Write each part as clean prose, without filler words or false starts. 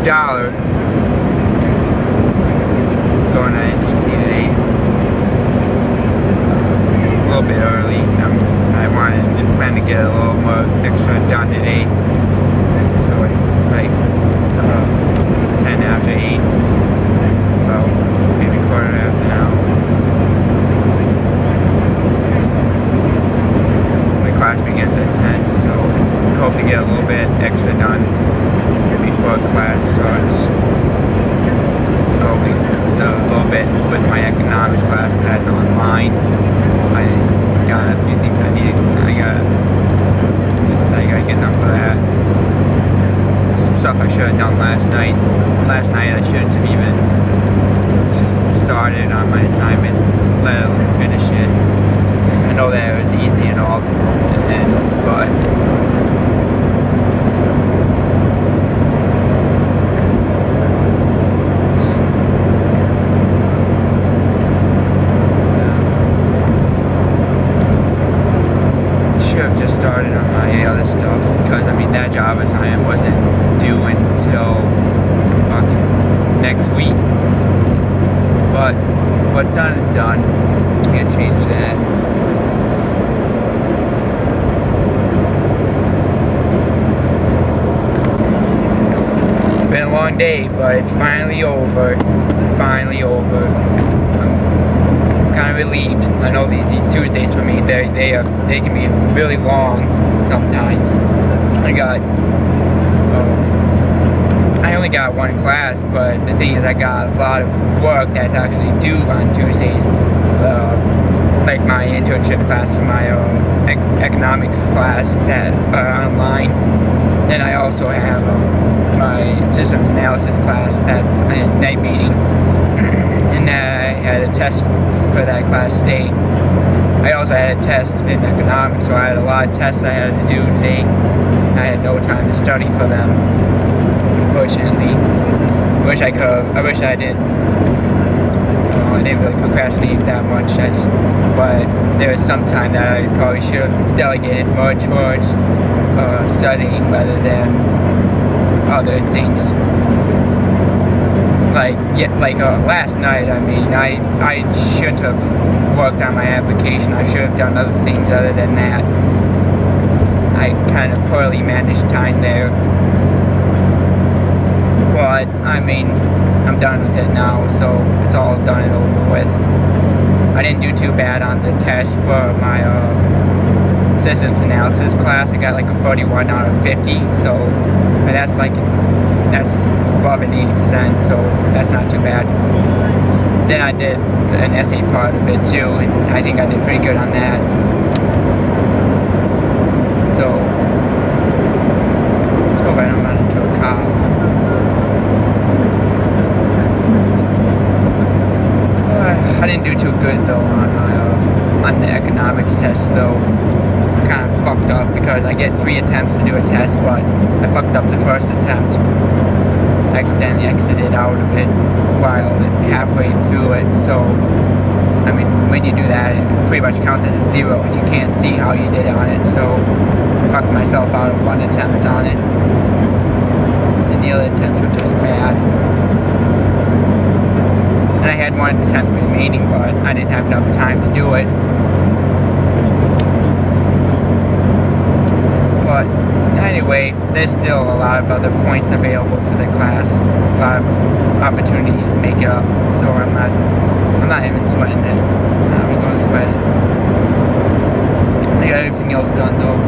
$1 going to NTC today. A little bit early. I plan to get a little more extra done today. So it's like 10 after 8. Well, maybe quarter after now. My class begins at 10, so I hope to get a little bit extra done before class starts. Hoping a little bit with my economics class that's online. I got a few things I gotta get done for that. Some stuff I should have done last night. Last night I shouldn't have even started on my assignment, let alone finish it. I know that it was easy and all, but started on my other stuff, because I mean that job assignment wasn't due until next week. But what's done is done. Can't change that. It's been a long day, but it's finally over. It's finally over. Kind of relieved. I know these Tuesdays for me, they can be really long sometimes. I only got one class, but the thing is I got a lot of work that's actually due on Tuesdays, like my internship class and my economics class that are online. Then I also have my systems analysis class that's a night meeting. And I had a test for that class today. I also had a test in economics, so I had a lot of tests I had to do today. I had no time to study for them, unfortunately. I wish I didn't. I didn't really procrastinate that much, but there was some time that I probably should have delegated more towards studying rather than other things. Like last night, I mean, I shouldn't have worked on my application. I should have done other things other than that. I kind of poorly managed time there. But, I mean, I'm done with it now, so it's all done and over with. I didn't do too bad on the test for my systems analysis class. I got like a 41 out of 50, so that's above an 80%, so that's not too bad. Then I did an essay part of it too, and I think I did pretty good on that. So let's hope I don't run into a cop. I didn't do too good though on the economics test though. Kind of fucked up because I get 3 attempts to do a test, but I fucked up the first attempt. Accidentally exited out of it while halfway through it, so I mean when you do that it pretty much counts as a 0 and you can't see how you did on it, so I fucked myself out of 1 attempt on it, and the other attempts were just bad. And I had 1 attempt remaining, but I didn't have enough time to do it. But anyway, there's still a lot of other points available for the class, a lot of opportunities to make it up, so I'm not even sweating it. I'm gonna sweat it. I got everything else done though.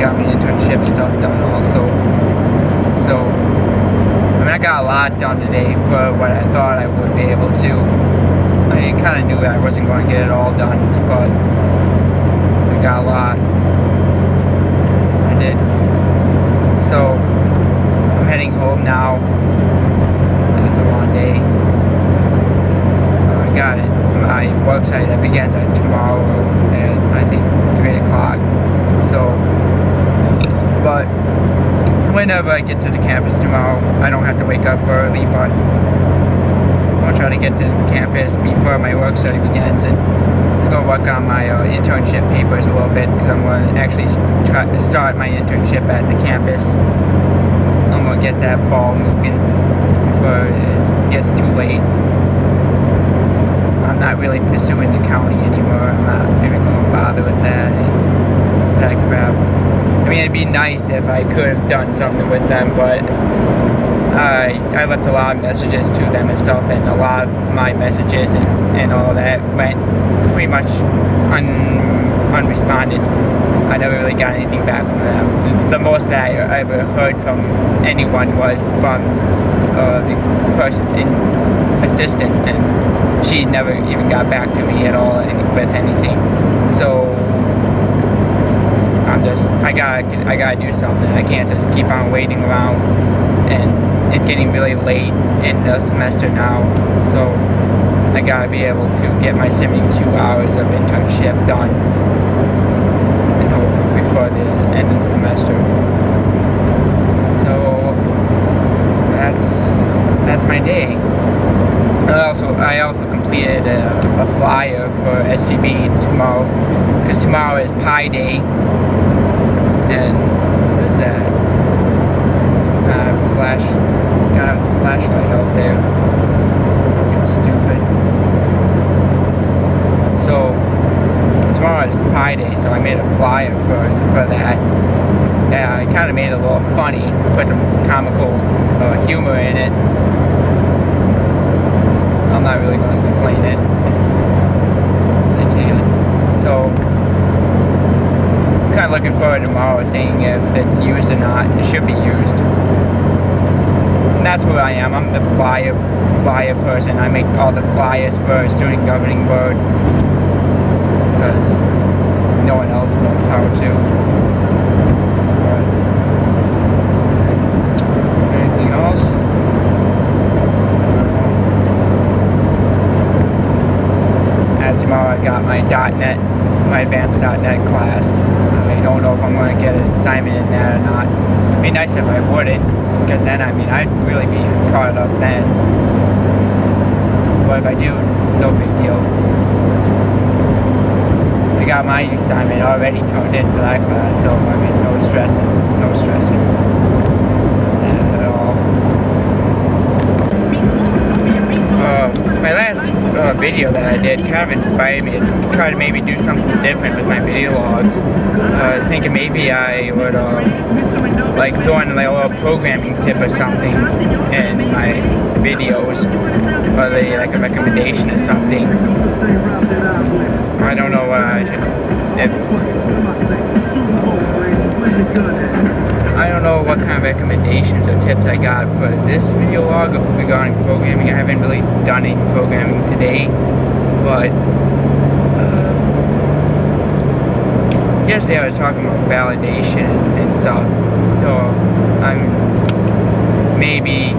Got my internship stuff done also. So, I mean I got a lot done today for what I thought I would be able to. I kind of knew that I wasn't going to get it all done, but I got a lot. So I'm heading home now. It was a long day. I got it. My work site that begins at tomorrow at I think 3 o'clock. So, but whenever I get to the campus tomorrow, I don't have to wake up early, but I'll try to get to campus before my work study begins and just go work on my internship papers a little bit, because I'm going to actually try to start my internship at the campus. I'm we'll get that ball moving before it gets too late. I'm not really pursuing the county anymore. I'm not even going to bother with that crap. I mean, it'd be nice if I could have done something with them, but I left a lot of messages to them and stuff, and a lot of my messages and all that went pretty much unresponded. I never really got anything back from them. The most that I ever heard from anyone was from the person's assistant, and she never even got back to me at all with anything. So I gotta do something. I can't just keep on waiting around, and it's getting really late in the semester now, so I gotta be able to get my 72 hours of internship done before the end of the semester. So that's my day. I also completed a flyer for SGB tomorrow, because tomorrow is Pi Day, and what is that? Some kind of flashlight out there. Looking stupid. So tomorrow is Pi Day, so I made a flyer for that. I kind of made it a little funny, put some comical humor in it. I'm not really going to explain it. So, I'm kind of looking forward to tomorrow, seeing if it's used or not. It should be used. And that's who I am. I'm the flyer person. I make all the flyers for student governing board, because no one else knows how to. Anything else? Tomorrow I got my .NET, my advanced .NET class. I don't know if I'm going to get an assignment in that or not. It'd be nice if I wouldn't, because then, I mean, I'd really be caught up then. But if I do, no big deal. I got my assignment already turned in for that class, so, I mean, no stressing. At all. My last video that I did kind of inspired me to try to maybe do something different with my video logs. I was thinking maybe I would like throw in like a little programming tip or something in my videos, or like a recommendation or something. I don't know what I don't know what kind of recommendations or tips I got for this video log regarding programming. I haven't really done any programming today, but yesterday I was talking about validation and stuff, so I'm maybe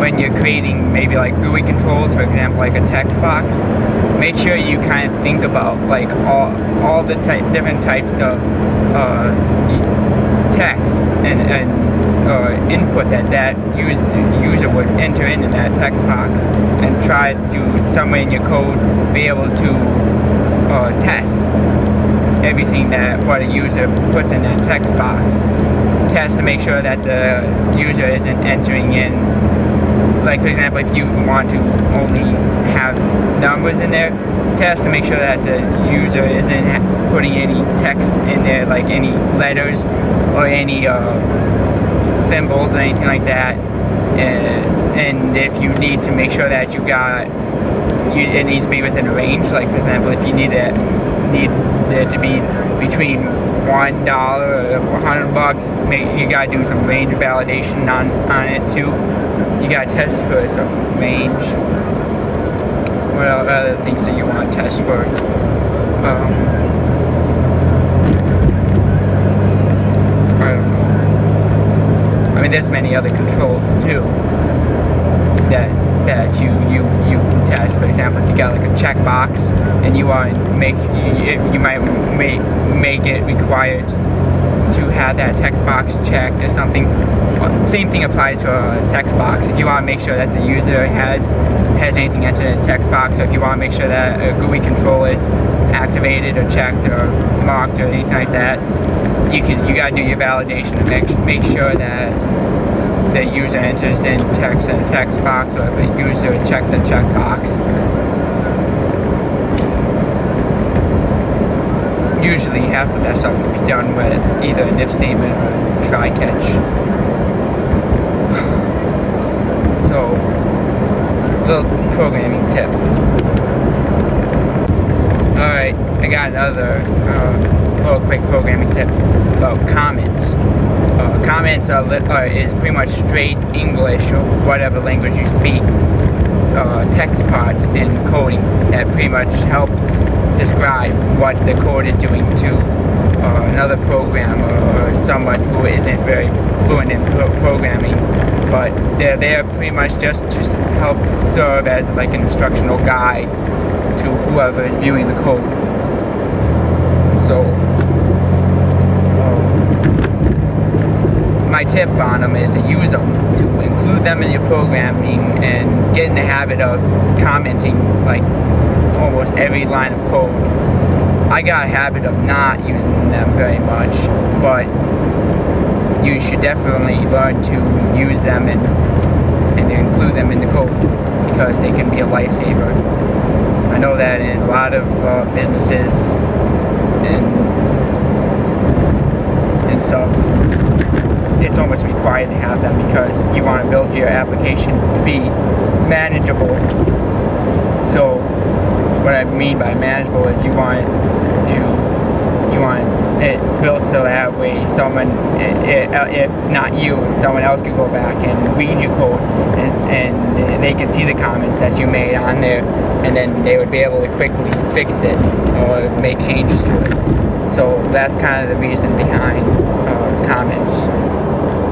when you're creating maybe like GUI controls, for example, like a text box, make sure you kind of think about like all the different types of text and input that user would enter into that text box, and try to, some way in your code, be able to test everything that what a user puts in that text box. Test to make sure that the user isn't entering in, like for example, if you want to only have numbers in there, test to make sure that the user isn't putting any text in there, like any letters or any symbols or anything like that. And if you need to make sure that it needs to be within a range, like for example, if you need it to be between $1 or $100, you gotta do some range validation on it too. You gotta test for some range. What other things do you want to test for? I don't know. I mean, there's many other controls too that you can test. For example, if you got like a checkbox and you want to you might make it required to have that text box checked or something. Same thing applies to a text box. If you want to make sure that the user has has anything entered in the text box. So if you want to make sure that a GUI control is activated or checked or marked or anything like that, you gotta do your validation to make sure that the user enters in text in the text box, or if the user checked the checkbox. Usually half of that stuff can be done with either an if statement or a try catch. So, little programming tip. Alright, I got another little quick programming tip about comments. Comments is pretty much straight English or whatever language you speak. Text parts in coding that pretty much helps describe what the code is doing to another programmer or someone who isn't very fluent in programming, but they're there pretty much just to help serve as like an instructional guide to whoever is viewing the code. So my tip on them is to use them, to include them in your programming and get in the habit of commenting like almost every line of code. I got a habit of not using them very much, but you should definitely learn to use them and include them in the code, because they can be a lifesaver. I know that in a lot of businesses and stuff, it's almost required to have them, because you want to build your application to be manageable. So what I mean by manageable is you want it built so that way someone, if not you, someone else could go back and read your code and they can see the comments that you made on there, and then they would be able to quickly fix it or make changes to it. So that's kind of the reason behind